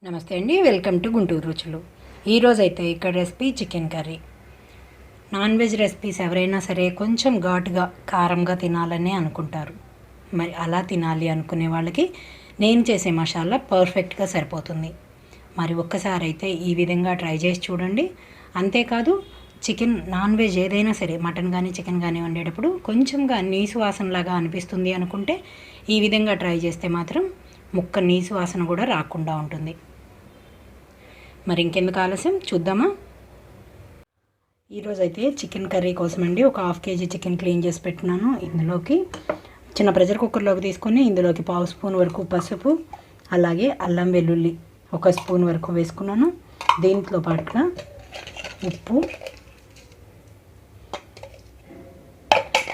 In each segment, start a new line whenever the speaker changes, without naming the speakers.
నమస్తే అండి, welcome to Guntur రుచులు. ఈరోజైతే ఇక్కడ recipe chicken curry. Non veg recipes ఎవరైనా సరే కొంచెం ఘాటుగా కారంగా తినాలని అనుకుంటారు. మరి అలా తినాలి అనుకునే వాళ్ళకి నేను చేసే మసాలా పర్ఫెక్ట్గా సరిపోతుంది. మరి ఒక్కసారి అయితే ఈ విధంగా ట్రై చేసి చూడండి. అంతేకాదు, చికెన్ నాన్ వెజ్ ఏదైనా సరే మటన్ కానీ చికెన్ కానీ వండేటప్పుడు కొంచెంగా నీసు వాసనలాగా అనిపిస్తుంది అనుకుంటే ఈ విధంగా ట్రై చేస్తే మాత్రం ముక్క నీసు వాసన కూడా రాకుండా ఉంటుంది. మరి ఇంకెందుకు ఆలస్యం, చూద్దామా. ఈరోజైతే చికెన్ కర్రీ కోసం అండి ఒక 1/2 kg చికెన్ క్లీన్ చేసి పెట్టినాను. ఇందులోకి చిన్న ప్రెషర్ కుక్కర్లోకి తీసుకొని ఇందులోకి 1/2 స్పూన్ వరకు పసుపు, అలాగే అల్లం వెల్లుల్లి 1 స్పూన్ వరకు వేసుకున్నాను. దీంట్లో పాటుగా ఉప్పు,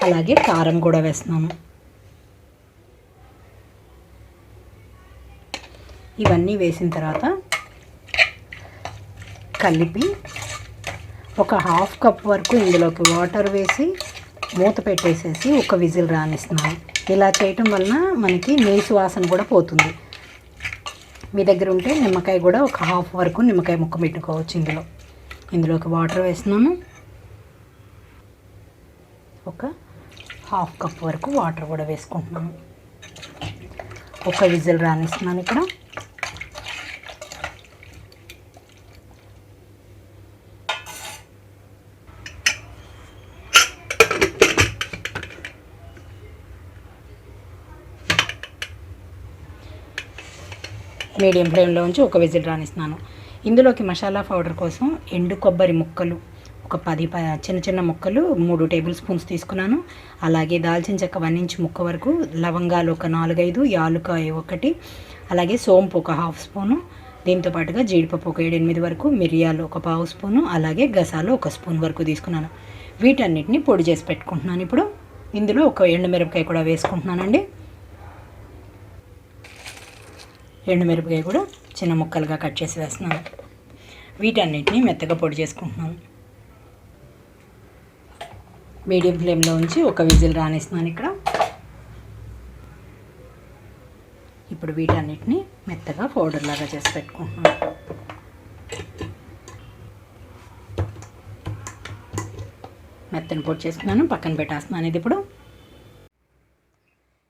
అలాగే కారం కూడా వేస్తున్నాను. ఇవన్నీ వేసిన తర్వాత కలిపి ఒక 1/2 కప్ వరకు ఇందులోకి వాటర్ వేసి మూత పెట్టేసేసి ఒక విజిల్ రానిస్తున్నాను. ఇలా చేయటం వలన మనకి నీసు వాసన కూడా పోతుంది. మీ దగ్గర ఉంటే నిమ్మకాయ కూడా ఒక 1/2 వరకు నిమ్మకాయ ముక్క పెట్టుకోవచ్చు. ఇందులోకి వాటర్ వేస్తున్నాను. ఒక 1/2 కప్ వరకు వాటర్ కూడా వేసుకుంటున్నాను. ఒక విజిల్ రానిస్తున్నాను. ఇక్కడ మీడియం ఫ్లేమ్లో ఉంచి ఒక విజిల్ రానిస్తున్నాను. ఇందులోకి మసాలా పౌడర్ కోసం ఎండు కొబ్బరి ముక్కలు ఒక 10 చిన్న చిన్న ముక్కలు 3 టేబుల్ స్పూన్స్ తీసుకున్నాను. అలాగే దాల్చిన చెక్క 1 ఇంచ్ ముక్క వరకు, లవంగాలు ఒక 4-5, యాలుకాయ 1, అలాగే సోంపు ఒక 1/2 స్పూను, దీంతో పాటుగా జీడిపప్పు ఒక 7-8 వరకు, మిరియాలు ఒక 1/2 స్పూను, అలాగే గసాలు 1 స్పూన్ వరకు తీసుకున్నాను. వీటన్నిటిని పొడి చేసి పెట్టుకుంటున్నాను. ఇప్పుడు ఇందులో ఒక ఎండుమిరపకాయ కూడా వేసుకుంటున్నానండి. ఎండుమిరపకాయ కూడా చిన్న ముక్కలుగా కట్ చేసి వేస్తున్నాను. వీటన్నిటిని మెత్తగా పొడి చేసుకుంటున్నాను. మీడియం ఫ్లేమ్లో ఉంచి ఒక విజిల్ రానిస్తున్నాను. ఇప్పుడు వీటన్నిటిని మెత్తగా పౌడర్ లాగా చేసి పెట్టుకుంటున్నాను. మెత్తని పొడి చేసుకున్నాను, పక్కన పెట్టేస్తున్నాను. ఇది ఇప్పుడు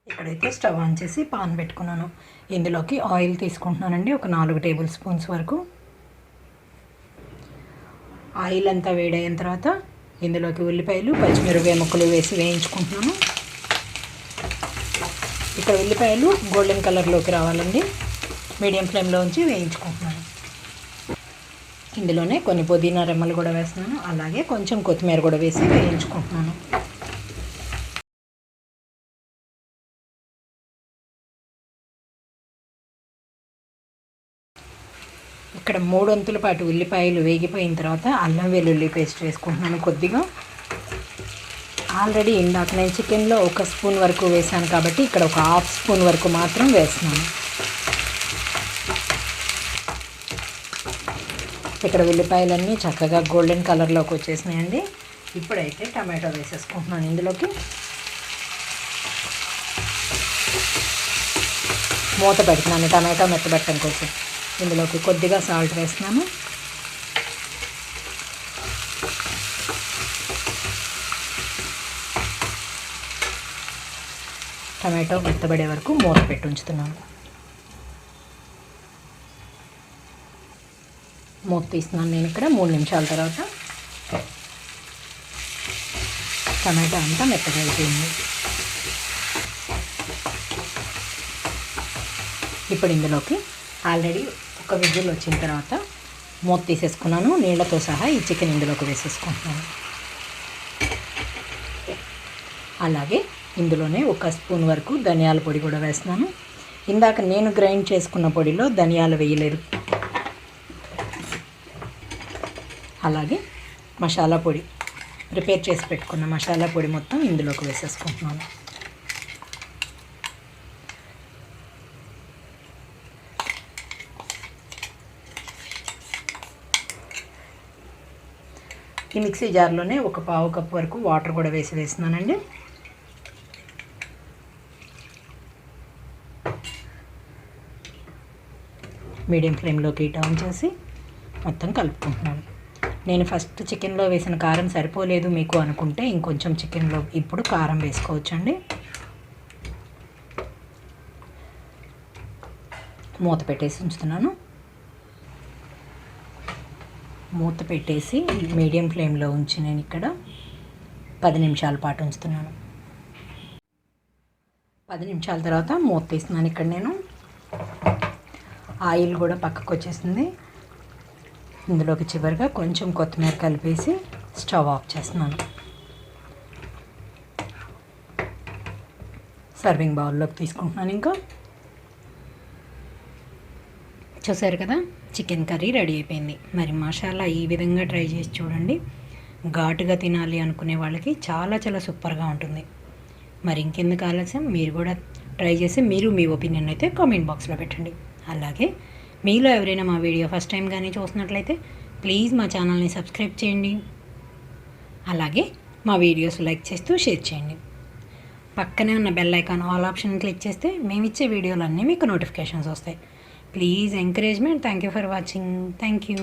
ఇక్కడైతే స్టవ్ ఆన్ చేసి పాన్ పెట్టుకున్నాను. ఇందులోకి ఆయిల్ తీసుకుంటున్నానండి, ఒక 4 టేబుల్ స్పూన్స్ వరకు. ఆయిల్ అంతా వేడైన తర్వాత ఇందులోకి ఉల్లిపాయలు, పచ్చిమిరపకాయ ముక్కలు వేసి వేయించుకుంటున్నాను. ఇక్కడ ఉల్లిపాయలు గోల్డెన్ కలర్లోకి రావాలండి. మీడియం ఫ్లేమ్లో ఉంచి వేయించుకుంటున్నాను. ఇందులోనే కొన్ని పుదీనా రెమ్మలు కూడా వేస్తున్నాను, అలాగే కొంచెం కొత్తిమీర కూడా వేసి వేయించుకుంటున్నాను. ఇక్కడ 3 వంతుల పాటు ఉల్లిపాయలు వేగిపోయిన తర్వాత అల్లం వెల్లుల్లి పేస్ట్ వేసుకుంటున్నాను కొద్దిగా. ఆల్రెడీ ఇందాక నేను చికెన్లో 1 స్పూన్ వరకు వేసాను కాబట్టి ఇక్కడ ఒక 1/2 స్పూన్ వరకు మాత్రం వేస్తున్నాను. ఇక్కడ ఉల్లిపాయలన్నీ చక్కగా గోల్డెన్ కలర్లోకి వచ్చేసినాయండి. ఇప్పుడైతే టమాటో వేసేసుకుంటున్నాను. ఇందులోకి మూత పెడుతున్నాను టమాటో మెత్తబెట్టడం కోసం. ఇందులోకి కొద్దిగా సాల్ట్ వేస్తున్నాను. టమాటో మెత్తబడే వరకు మూత పెట్టి ఉంచుతున్నాను. మూత తీస్తున్నాను నేను ఇక్కడ. 3 నిమిషాల తర్వాత టమాటో అంతా మెత్తగా అయిపోయింది. ఇప్పుడు ఇందులోకి ఆల్రెడీ ఒక విజిల్ వచ్చిన తర్వాత మూత తీసేసుకున్నాను. నీళ్ళతో సహా ఈ చికెన్ ఇందులోకి వేసేసుకుంటున్నాను. అలాగే ఇందులోనే 1 స్పూన్ వరకు ధనియాల పొడి కూడా వేస్తున్నాను. ఇందాక నేను గ్రైండ్ చేసుకున్న పొడిలో ధనియాలు వేయలేదు. అలాగే మసాలా పొడి, ప్రిపేర్ చేసి పెట్టుకున్న మసాలా పొడి మొత్తం ఇందులోకి వేసేసుకుంటున్నాను. ఈ మిక్సీ జార్లోనే ఒక 1/2 కప్ వరకు వాటర్ కూడా వేసినానండి. మీడియం ఫ్లేమ్లోకి టర్న్ చేసి మొత్తం కలుపుకుంటున్నాను. నేను ఫస్ట్ చికెన్లో వేసిన కారం సరిపోలేదు మీకు అనుకుంటే ఇంకొంచెం చికెన్లో ఇప్పుడు కారం వేసుకోవచ్చండి. మూత పెట్టేసి ఉంచుతున్నాను. మూత పెట్టేసి మీడియం ఫ్లేమ్లో ఉంచి నేను ఇక్కడ 10 నిమిషాల పాటు ఉంచుతున్నాను. 10 నిమిషాల తర్వాత మూత తీస్తున్నాను. ఇక్కడ నేను ఆయిల్ కూడా పక్కకు వచ్చేసింది. ఇందులోకి చివరిగా కొంచెం కొత్తిమీర కలిపేసి స్టవ్ ఆఫ్ చేస్తున్నాను. సర్వింగ్ బౌల్లోకి తీసుకుంటున్నాను. ఇంకా చూసారు కదా, చికెన్ కర్రీ రెడీ అయిపోయింది. మరి మసాలా ఈ విధంగా ట్రై చేసి చూడండి. ఘాటుగా తినాలి అనుకునే వాళ్ళకి చాలా చాలా సూపర్గా ఉంటుంది. మరి ఇంకెందుకు ఆలస్యం, మీరు కూడా ట్రై చేసి మీరు మీ ఒపీనియన్ అయితే కామెంట్ బాక్స్లో పెట్టండి. అలాగే మీలో ఎవరైనా మా వీడియో ఫస్ట్ టైం కానీ చూసినట్లయితే ప్లీజ్ మా ఛానల్ని సబ్స్క్రైబ్ చేయండి. అలాగే మా వీడియోస్ లైక్ చేస్తూ షేర్ చేయండి. పక్కనే ఉన్న bell icon all option click చేస్తే మేము ఇచ్చే వీడియోలన్నీ మీకు నోటిఫికేషన్స్ వస్తాయి. Please encouragement. Thank you for watching. Thank you.